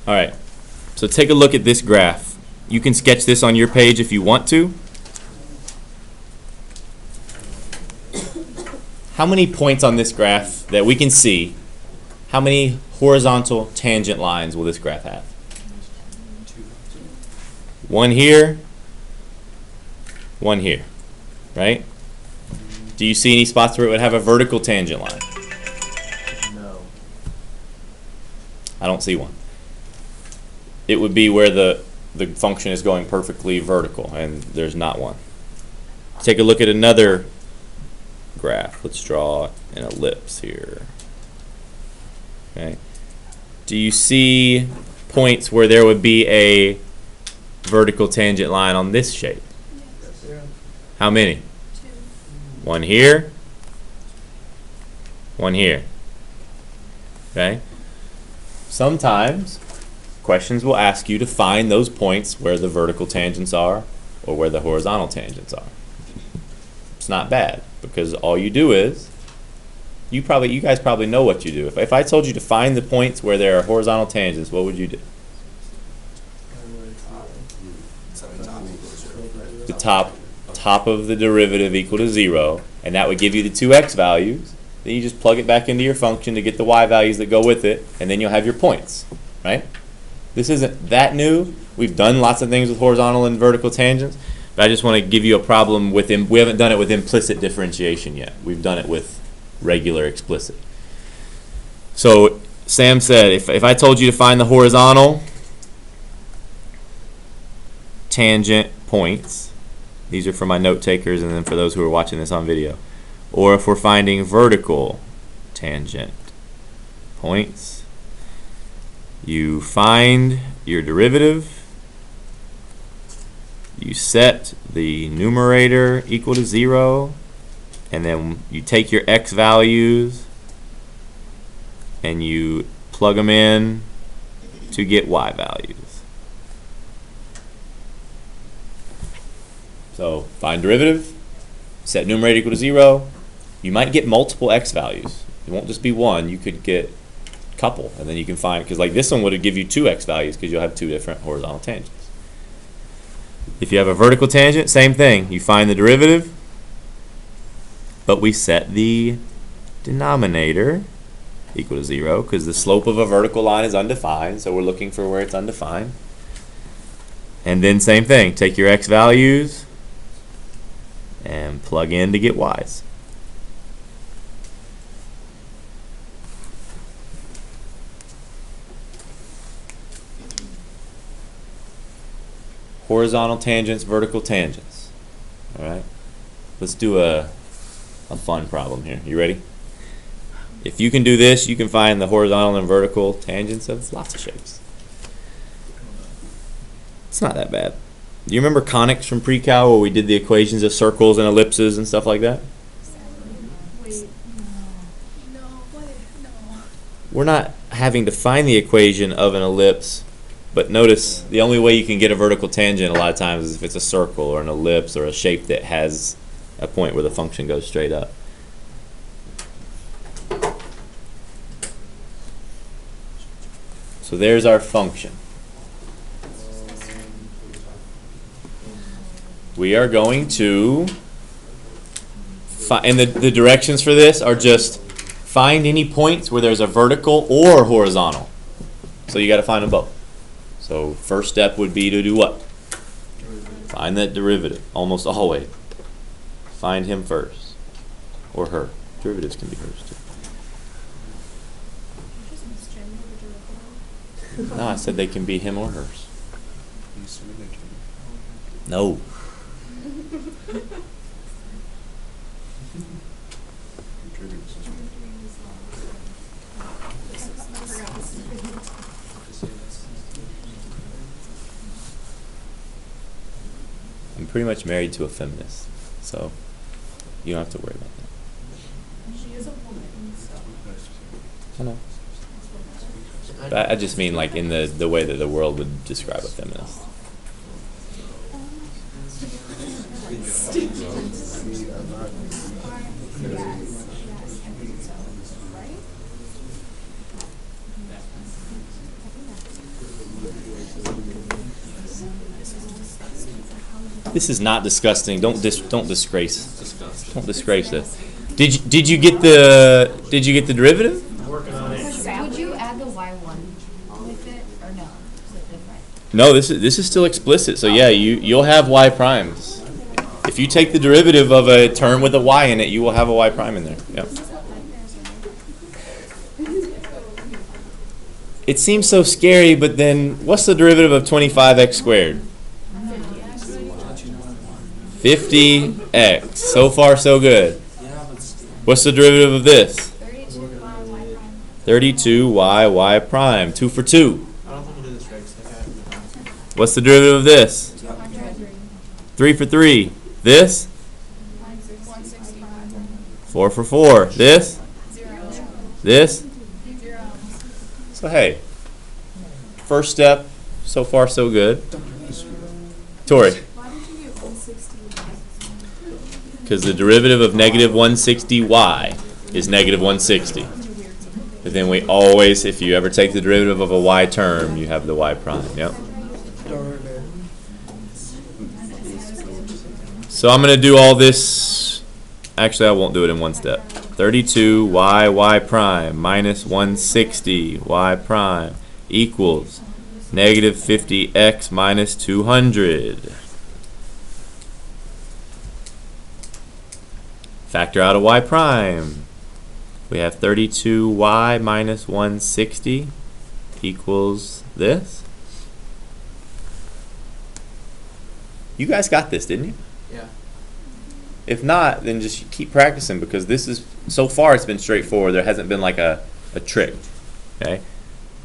All right, so take a look at this graph. You can sketch this on your page if you want to. How many points on this graph that we can see, how many horizontal tangent lines will this graph have? One here, one here, right? Do you see any spots where it would have a vertical tangent line? No. I don't see one. It would be where the function is going perfectly vertical, and there's not one. Take a look at another graph. Let's draw an ellipse here. Okay. Do you see points where there would be a vertical tangent line on this shape? Yes. How many? 2. One here, one here. Okay? Sometimes questions will ask you to find those points where the vertical tangents are or where the horizontal tangents are. It's not bad, because all you do is you guys probably know what you do. If I told you to find the points where there are horizontal tangents, what would you do? The top of the derivative equal to 0, and that would give you the 2x values. Then you just plug it back into your function to get the y values that go with it, and then you'll have your points, right? This isn't that new. We've done lots of things with horizontal and vertical tangents, but I just want to give you a problem with we haven't done it with implicit differentiation yet. We've done it with regular explicit. So Sam said, if I told you to find the horizontal tangent points, these are for my note takers and then for those who are watching this on video, or if we're finding vertical tangent points, you find your derivative, you set the numerator equal to 0, and then you take your x values and you plug them in to get y values. So find derivative, set numerator equal to 0. You might get multiple x values. It won't just be one. You could get a couple, and then you can find, because like this one would give you 2 x values because you'll have 2 different horizontal tangents. If you have a vertical tangent, same thing. You find the derivative, but we set the denominator equal to 0 because the slope of a vertical line is undefined, so we're looking for where it's undefined. And then same thing. Take your x values and plug in to get y's. Horizontal tangents, vertical tangents. All right. Let's do a fun problem here. You ready? If you can do this, you can find the horizontal and vertical tangents of lots of shapes. It's not that bad. Do you remember conics from pre-cal where we did the equations of circles and ellipses and stuff like that? Wait, no. We're not having to find the equation of an ellipse, but notice the only way you can get a vertical tangent a lot of times is if it's a circle or an ellipse or a shape that has a point where the function goes straight up. So there's our function. We are going to and the directions for this are just find any points where there's a vertical or horizontal. So you got to find them both. So first step would be to do what? Find that derivative, almost always. Find him first, or her. Derivatives can be hers too. No, I said they can be him or hers. No. I'm pretty much married to a feminist, so you don't have to worry about that. She is a woman, so. I know. But I just mean like in the way that the world would describe a feminist. This is not disgusting. Don't disgrace. Don't disgrace it. Did you get the derivative? I'm working on it. Would you add the y1 with it, or no? Is it different? No, this is still explicit. So yeah, you'll have y primes. If you take the derivative of a term with a y in it, you will have a y prime in there. Yep. It seems so scary, but then what's the derivative of 25x squared? 50x. So far, so good. What's the derivative of this? 32y prime. 2 for 2. I don't think you did this right. 'Cause I got What's the derivative of this? 3 for 3. This? 4 for 4. This? This? So hey, first step, so far so good. Tori? Why did you get 160? Because the derivative of negative 160y is negative 160. But then we always, if you ever take the derivative of a y term, you have the y prime. Yep. So I'm going to do all this. Actually, I won't do it in one step. 32y prime minus 160y prime equals negative 50x minus 200. Factor out a y prime. We have 32y minus 160 equals this. You guys got this, didn't you? Yeah. If not, then just keep practicing, because this is, so far it's been straightforward. There hasn't been like a trick. Okay?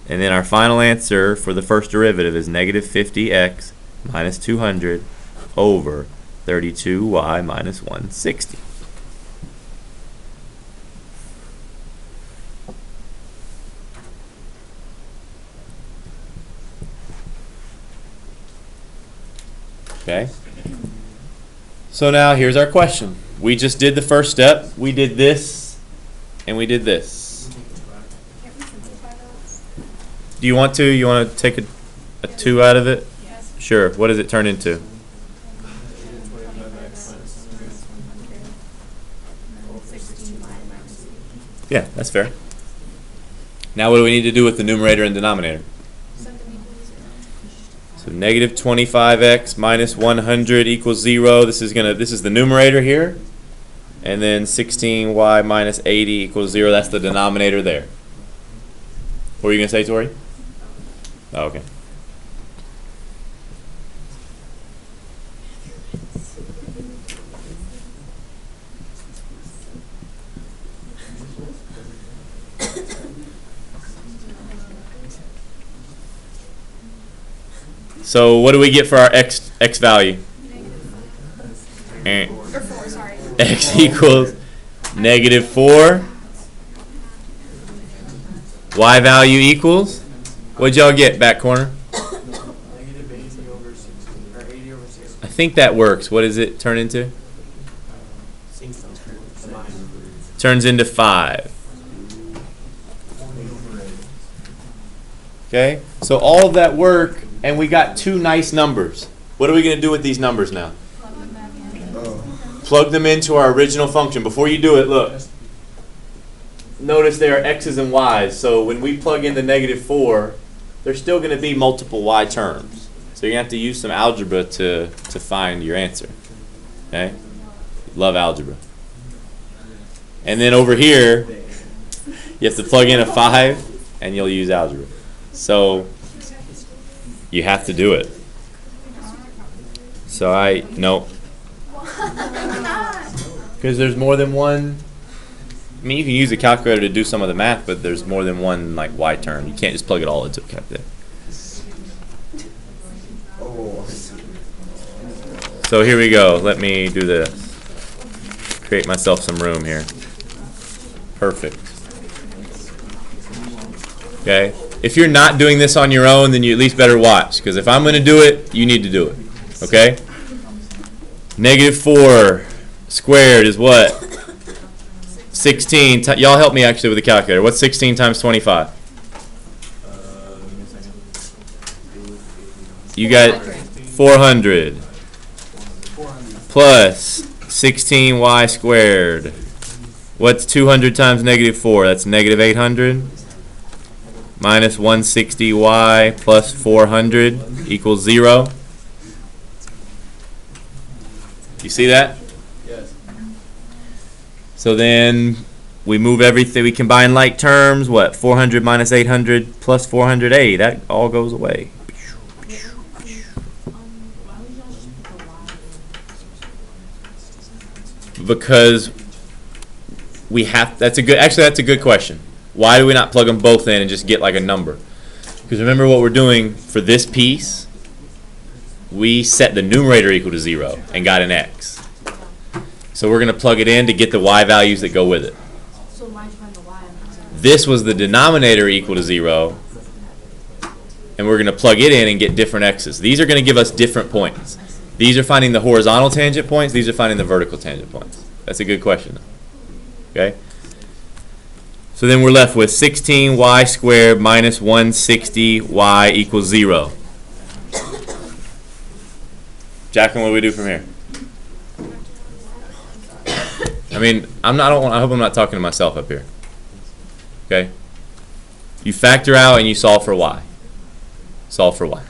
And then our final answer for the first derivative is negative 50x minus 200 over 32y minus 160. Okay? So now here's our question. We just did the first step. We did this, and we did this. Do you want to? You want to take a 2 out of it? Yes. Sure. What does it turn into? Yeah, that's fair. Now what do we need to do with the numerator and denominator? So negative 25x minus 100 equals 0. This is the numerator here. And then 16y minus 80 equals 0. That's the denominator there. What were you going to say, Tori? Oh, okay. So what do we get for our x value? Or 4, sorry. X equals negative 4. Y value equals? What'd y'all get, back corner? negative 80 over 16, or 80 over 16. I think that works. What does it turn into? Turns into 5. Okay, so all of that work, and we got 2 nice numbers. What are we going to do with these numbers now? Plug them into our original function. Before you do it, look. Notice there are x's and y's. So when we plug in the negative 4, there's still going to be multiple y terms. So you're going to have to use some algebra to find your answer. Okay? Love algebra. And then over here, you have to plug in a 5, and you'll use algebra. So you have to do it. So no. Because there's more than one. I mean, you can use a calculator to do some of the math, but there's more than one like y term. You can't just plug it all into a calculator. So here we go. Let me do this. Create myself some room here. Perfect. Okay. If you're not doing this on your own, then you at least better watch. Because if I'm going to do it, you need to do it. Okay? Negative 4 squared is what? 16. Y'all help me actually with the calculator. What's 16 times 25? You got 400. plus 16y squared. What's 200 times negative 4? That's negative 800. Minus 160y plus 400 equals 0. You see that? Yes. So then we move everything, we combine like terms. What? 400 minus 800 plus 400a. That all goes away. Because we have, that's a good question. Why do we not plug them both in and just get like a number? Because remember what we're doing for this piece, we set the numerator equal to 0 and got an x. So we're going to plug it in to get the y values that go with it. So why'd you find the y? This was the denominator equal to 0, and we're going to plug it in and get different x's. These are going to give us different points. These are finding the horizontal tangent points. These are finding the vertical tangent points. That's a good question. Okay? So then we're left with 16y squared minus 160y equals 0. Jacqueline, what do we do from here? I mean, I hope I'm not talking to myself up here. Okay? You factor out and you solve for y. Solve for y.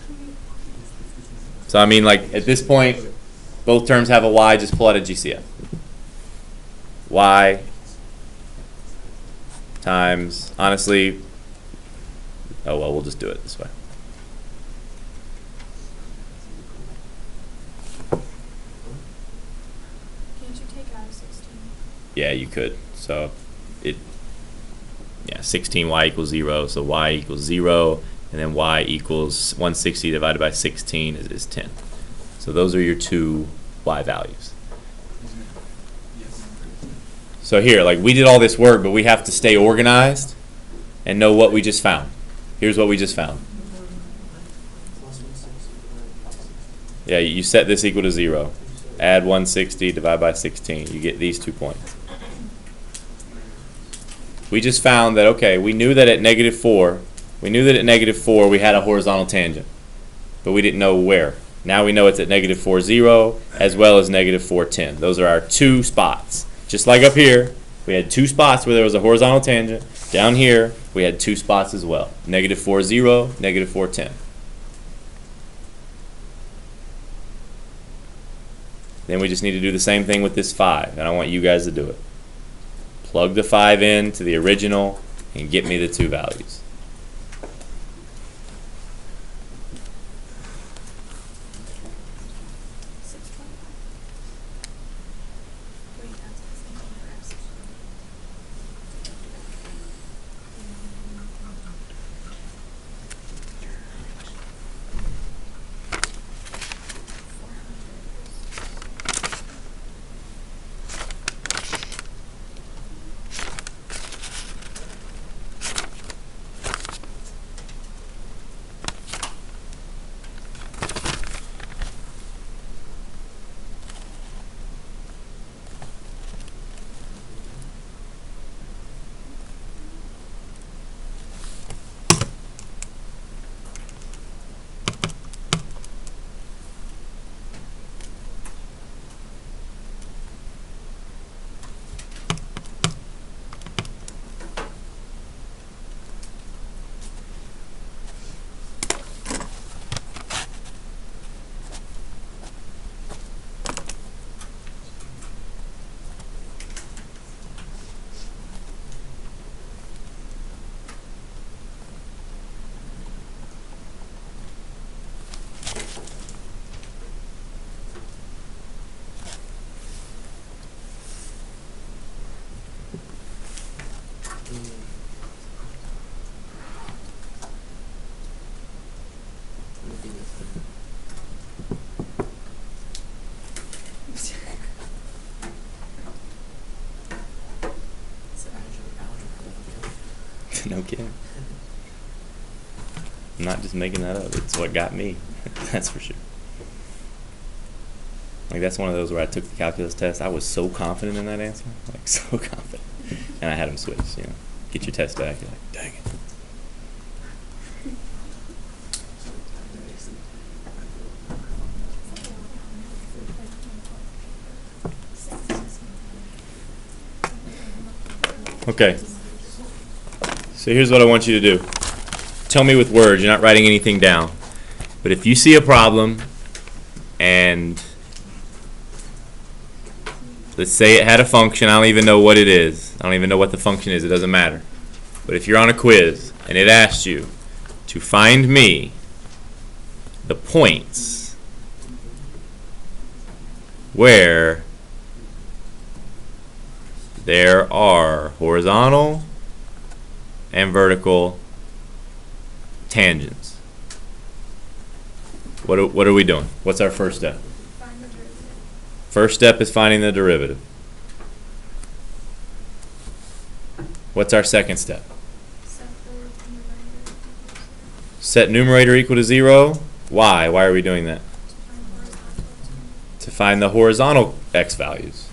So I mean, like at this point, both terms have a y, just pull out a GCF. Y times, honestly, oh well, we'll just do it this way. Can't you take out 16? Yeah, you could. So it, yeah, 16y equals 0, so y equals 0, and then y equals 160 divided by 16 is 10. So those are your two y values. So here, like we did all this work, but we have to stay organized and know what we just found. Here's what we just found. Yeah, you set this equal to 0. Add 160, divide by 16. You get these 2 points. We just found that, okay, we knew that at negative 4 we had a horizontal tangent, but we didn't know where. Now we know it's at negative 4, 0, as well as negative 4, 10. Those are our two spots. Just like up here, we had two spots where there was a horizontal tangent. Down here, we had two spots as well. Negative 4, 0, negative 4, 10. Then we just need to do the same thing with this 5, and I want you guys to do it. Plug the 5 in to the original and get me the two values. Wait, that's the same for x. No kidding. I'm not just making that up. It's what got me. That's for sure. Like that's one of those where I took the calculus test. I was so confident in that answer, like so confident, and I had them switch. You know, get your test back. You're like, dang it. Okay. So here's what I want you to do. Tell me with words, you're not writing anything down. But if you see a problem and let's say it had a function, I don't even know what it is. I don't even know what the function is, it doesn't matter. But if you're on a quiz and it asks you to find me the points where there are horizontal and vertical tangents. What are we doing? What's our first step? Find the derivative. First step is finding the derivative. What's our second step? Set the numerator equal to 0. Set numerator equal to 0. Why? Why are we doing that? To find horizontal. To find the horizontal x values.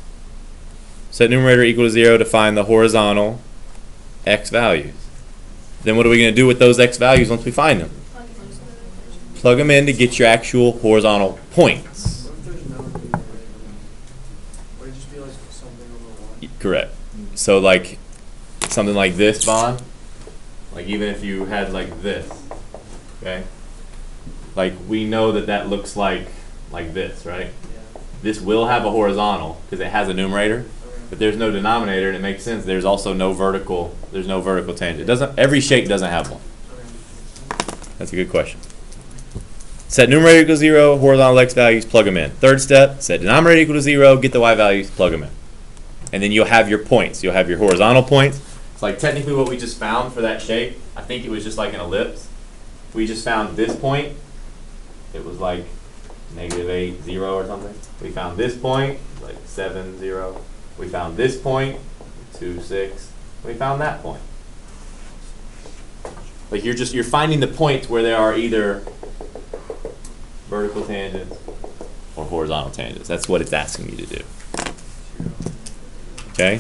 Set numerator equal to 0 to find the horizontal x values. Then what are we going to do with those x values once we find them? Plug it into the equation. Plug them in to get your actual horizontal points. What if there's no numerator? Would it just be like something over 1? Correct. So like something like this, Vaughn. Like even if you had like this, okay? Like we know that that looks like this, right? Yeah. This will have a horizontal because it has a numerator, Okay. but there's no denominator, and it makes sense. There's also no vertical. There's no vertical tangent. It doesn't. Every shape doesn't have one. Okay. That's a good question. Set numerator equal to 0, horizontal x values, plug them in. Third step, set denominator equal to 0, get the y values, plug them in. And then you'll have your points. You'll have your horizontal points. It's like technically what we just found for that shape, I think it was just like an ellipse. We just found this point. It was like -8, 0 or something. We found this point, like 7, 0. We found this point, 2, 6. We found that point. Like you're finding the points where there are either vertical tangents or horizontal tangents. That's what it's asking you to do. Okay?